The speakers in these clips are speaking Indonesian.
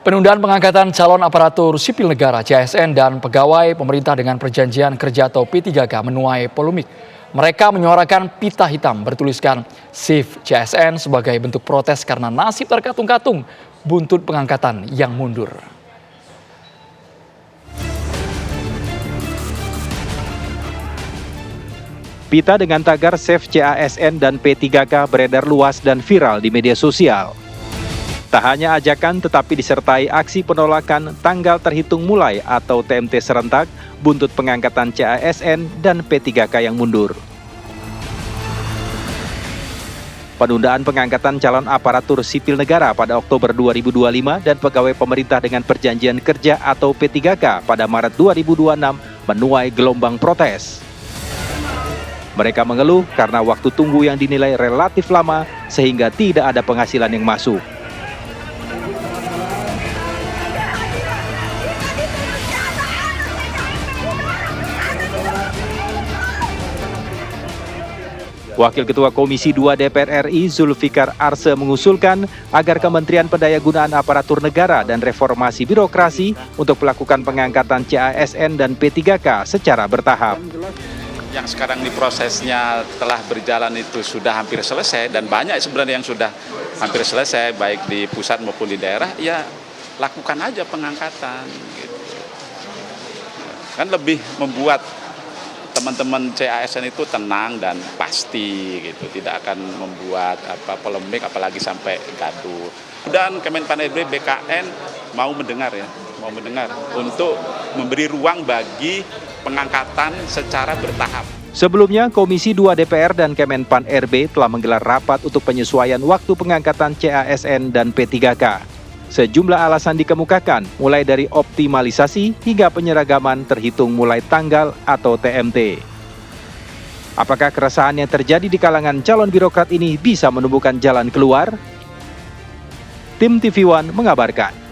Penundaan pengangkatan calon aparatur sipil negara (CASN) dan pegawai pemerintah dengan perjanjian kerja atau P3K menuai polemik. Mereka menyuarakan pita hitam bertuliskan Save CASN sebagai bentuk protes karena nasib terkatung-katung buntut pengangkatan yang mundur. Pita dengan tagar Save CASN dan P3K beredar luas dan viral di media sosial. Tak hanya ajakan tetapi disertai aksi penolakan tanggal terhitung mulai atau TMT serentak buntut pengangkatan CASN dan P3K yang mundur. Penundaan pengangkatan calon aparatur sipil negara pada Oktober 2025 dan pegawai pemerintah dengan perjanjian kerja atau P3K pada Maret 2026 menuai gelombang protes. Mereka mengeluh karena waktu tunggu yang dinilai relatif lama sehingga tidak ada penghasilan yang masuk. Wakil Ketua Komisi 2 DPR RI Zulfikar Arse mengusulkan agar Kementerian Pendayagunaan Aparatur Negara dan Reformasi Birokrasi untuk melakukan pengangkatan CASN dan P3K secara bertahap. Yang sekarang di prosesnya telah berjalan itu sudah hampir selesai dan banyak sebenarnya yang sudah hampir selesai baik di pusat maupun di daerah, ya lakukan aja pengangkatan gitu. Kan lebih membuat teman-teman CASN itu tenang dan pasti gitu, tidak akan membuat polemik apalagi sampai gaduh. Dan Kemenpan RB BKN mau mendengar untuk memberi ruang bagi pengangkatan secara bertahap. Sebelumnya, Komisi 2 DPR dan Kemenpan RB telah menggelar rapat untuk penyesuaian waktu pengangkatan CASN dan P3K. Sejumlah alasan dikemukakan, mulai dari optimalisasi hingga penyeragaman terhitung mulai tanggal atau TMT. Apakah keresahan yang terjadi di kalangan calon birokrat ini bisa menumbuhkan jalan keluar? Tim TV One mengabarkan.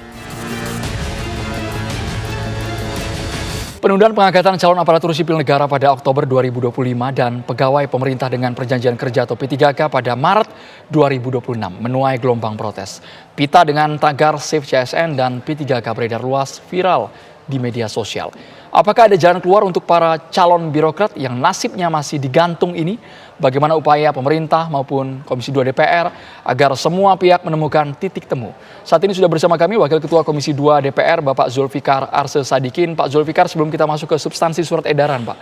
Penundaan pengangkatan calon aparatur sipil negara pada Oktober 2025 dan pegawai pemerintah dengan perjanjian kerja atau P3K pada Maret 2026 menuai gelombang protes. Pita dengan tagar Save CASN dan P3K beredar luas viral di media sosial. Apakah ada jalan keluar untuk para calon birokrat yang nasibnya masih digantung ini? Bagaimana upaya pemerintah maupun Komisi 2 DPR agar semua pihak menemukan titik temu? Saat ini sudah bersama kami Wakil Ketua Komisi 2 DPR Bapak Zulfikar Arse Sadikin. Pak Zulfikar, sebelum kita masuk ke substansi surat edaran Pak,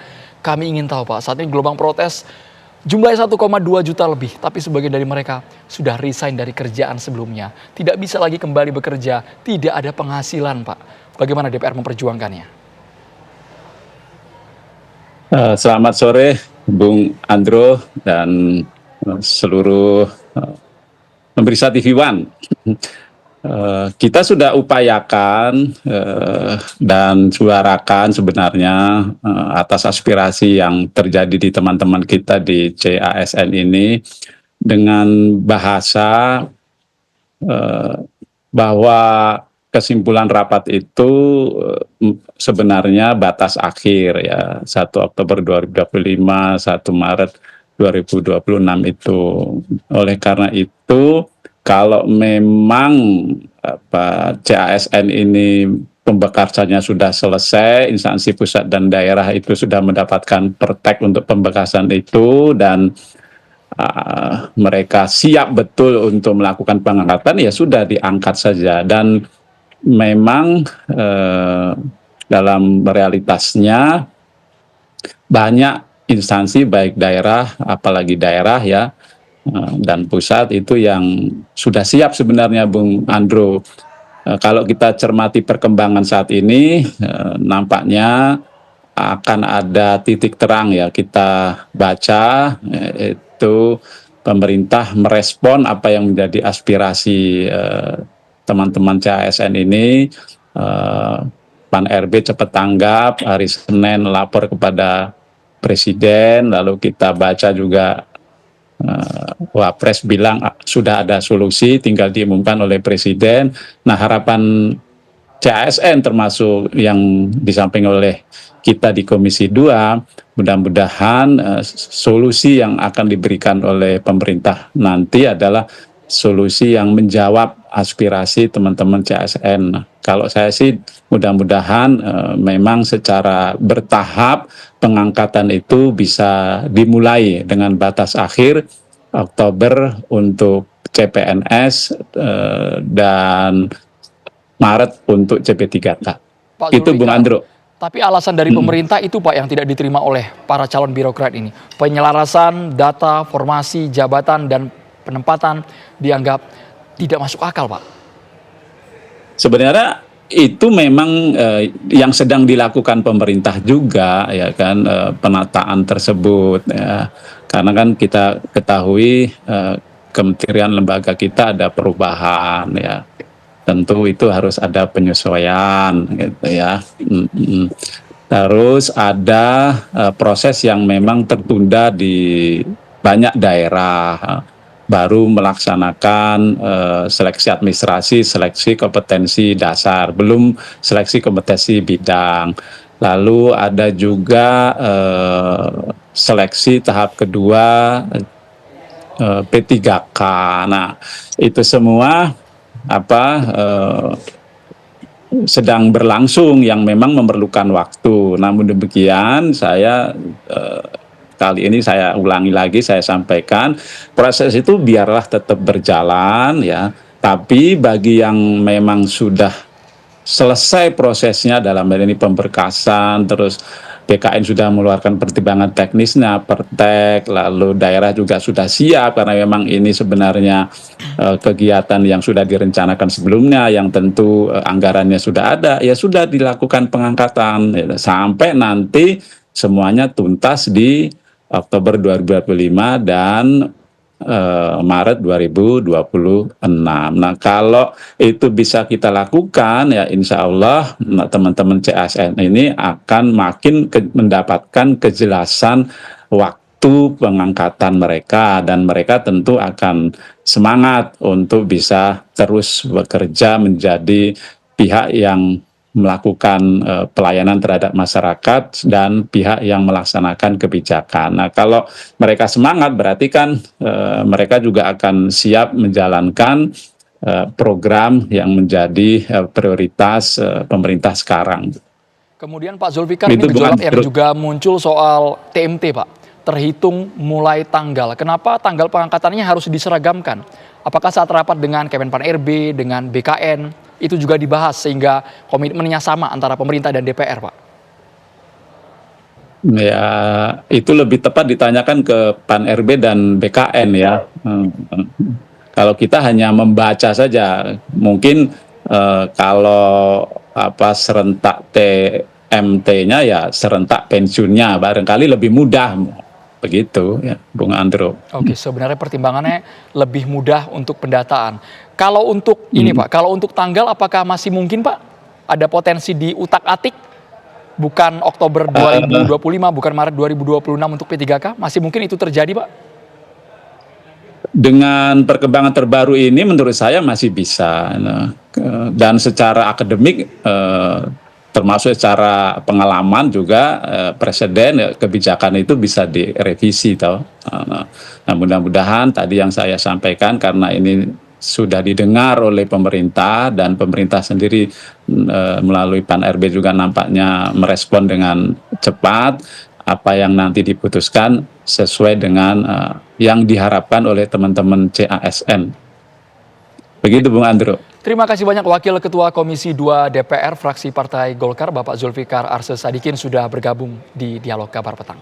kami ingin tahu Pak, saat ini gelombang protes jumlahnya 1,2 juta lebih, tapi sebagian dari mereka sudah resign dari kerjaan sebelumnya. Tidak bisa lagi kembali bekerja, tidak ada penghasilan Pak. Bagaimana DPR memperjuangkannya? Selamat sore Bung Andro dan seluruh pemirsa TV One. Kita sudah upayakan dan suarakan sebenarnya atas aspirasi yang terjadi di teman-teman kita di CASN ini dengan bahasa bahwa kesimpulan rapat itu sebenarnya batas akhir ya, 1 Oktober 2025, 1 Maret 2026 itu. Oleh karena itu, kalau memang CASN ini pembekasannya sudah selesai, instansi pusat dan daerah itu sudah mendapatkan pertek untuk pembekasan itu dan mereka siap betul untuk melakukan pengangkatan, ya sudah diangkat saja. Dan memang dalam realitasnya banyak instansi baik daerah, apalagi daerah ya, dan pusat itu yang sudah siap sebenarnya Bung Andro. Kalau kita cermati perkembangan saat ini, nampaknya akan ada titik terang ya, kita baca itu pemerintah merespon apa yang menjadi aspirasi teman-teman CASN ini. Pan RB cepat tanggap, hari Senin lapor kepada Presiden, lalu kita baca juga Wapres bilang sudah ada solusi, tinggal diumumkan oleh Presiden. Nah, harapan CASN termasuk yang disampaikan oleh kita di Komisi 2, mudah-mudahan solusi yang akan diberikan oleh pemerintah nanti adalah solusi yang menjawab aspirasi teman-teman CASN. Nah, kalau saya sih mudah-mudahan memang secara bertahap pengangkatan itu bisa dimulai dengan batas akhir Oktober untuk CPNS dan Maret untuk CP3K. Pak Itu Bung Zulfikar, Andro. tapi alasan dari pemerintah itu Pak yang tidak diterima oleh para calon birokrat ini. Penyelarasan data, formasi, jabatan, dan penempatan dianggap tidak masuk akal Pak. Sebenarnya itu memang yang sedang dilakukan pemerintah juga ya kan, penataan tersebut ya. Karena kan kita ketahui kementerian lembaga kita ada perubahan ya. Tentu itu harus ada penyesuaian gitu ya. Terus ada proses yang memang tertunda di banyak daerah, baru melaksanakan seleksi administrasi, seleksi kompetensi dasar, belum seleksi kompetensi bidang. Lalu ada juga seleksi tahap kedua P3K. Nah, itu semua sedang berlangsung yang memang memerlukan waktu. Namun demikian saya kali ini saya ulangi lagi, saya sampaikan proses itu biarlah tetap berjalan ya. Tapi bagi yang memang sudah selesai prosesnya dalam hal ini pemberkasan, terus BKN sudah mengeluarkan pertimbangan teknisnya, pertek, lalu daerah juga sudah siap karena memang ini sebenarnya kegiatan yang sudah direncanakan sebelumnya, yang tentu anggarannya sudah ada, ya sudah dilakukan pengangkatan ya, sampai nanti semuanya tuntas di Oktober 2025 dan Maret 2026. Nah, kalau itu bisa kita lakukan, ya insya Allah teman-teman CASN ini akan makin mendapatkan kejelasan waktu pengangkatan mereka, dan mereka tentu akan semangat untuk bisa terus bekerja menjadi pihak yang melakukan pelayanan terhadap masyarakat dan pihak yang melaksanakan kebijakan. Nah, kalau mereka semangat berarti kan mereka juga akan siap menjalankan program yang menjadi prioritas pemerintah sekarang. Kemudian Pak Zulfikar, ini gejolak yang juga muncul soal TMT Pak, terhitung mulai tanggal. Kenapa tanggal pengangkatannya harus diseragamkan? Apakah saat rapat dengan Kemenpan RB, dengan BKN, itu juga dibahas sehingga komitmennya sama antara pemerintah dan DPR, Pak? Ya, itu lebih tepat ditanyakan ke Pan RB dan BKN ya. Kalau kita hanya membaca saja, mungkin kalau serentak TMT-nya ya serentak pensiunnya barangkali lebih mudah. Begitu ya, Bung Andro. Oke, sebenarnya pertimbangannya lebih mudah untuk pendataan. Kalau untuk ini Pak, kalau untuk tanggal apakah masih mungkin Pak ada potensi diutak-atik? Bukan Oktober 2025, bukan Maret 2026 untuk P3K? Masih mungkin itu terjadi Pak? Dengan perkembangan terbaru ini menurut saya masih bisa. Dan secara akademik termasuk secara pengalaman juga presiden kebijakan itu bisa direvisi Nah, mudah-mudahan tadi yang saya sampaikan, karena ini sudah didengar oleh pemerintah dan pemerintah sendiri melalui Pan RB juga nampaknya merespon dengan cepat, apa yang nanti diputuskan sesuai dengan yang diharapkan oleh teman-teman CASN. Begitu Bung Andro. Terima kasih banyak Wakil Ketua Komisi 2 DPR fraksi Partai Golkar Bapak Zulfikar Arsy Sadikin sudah bergabung di Dialog Kabar Petang.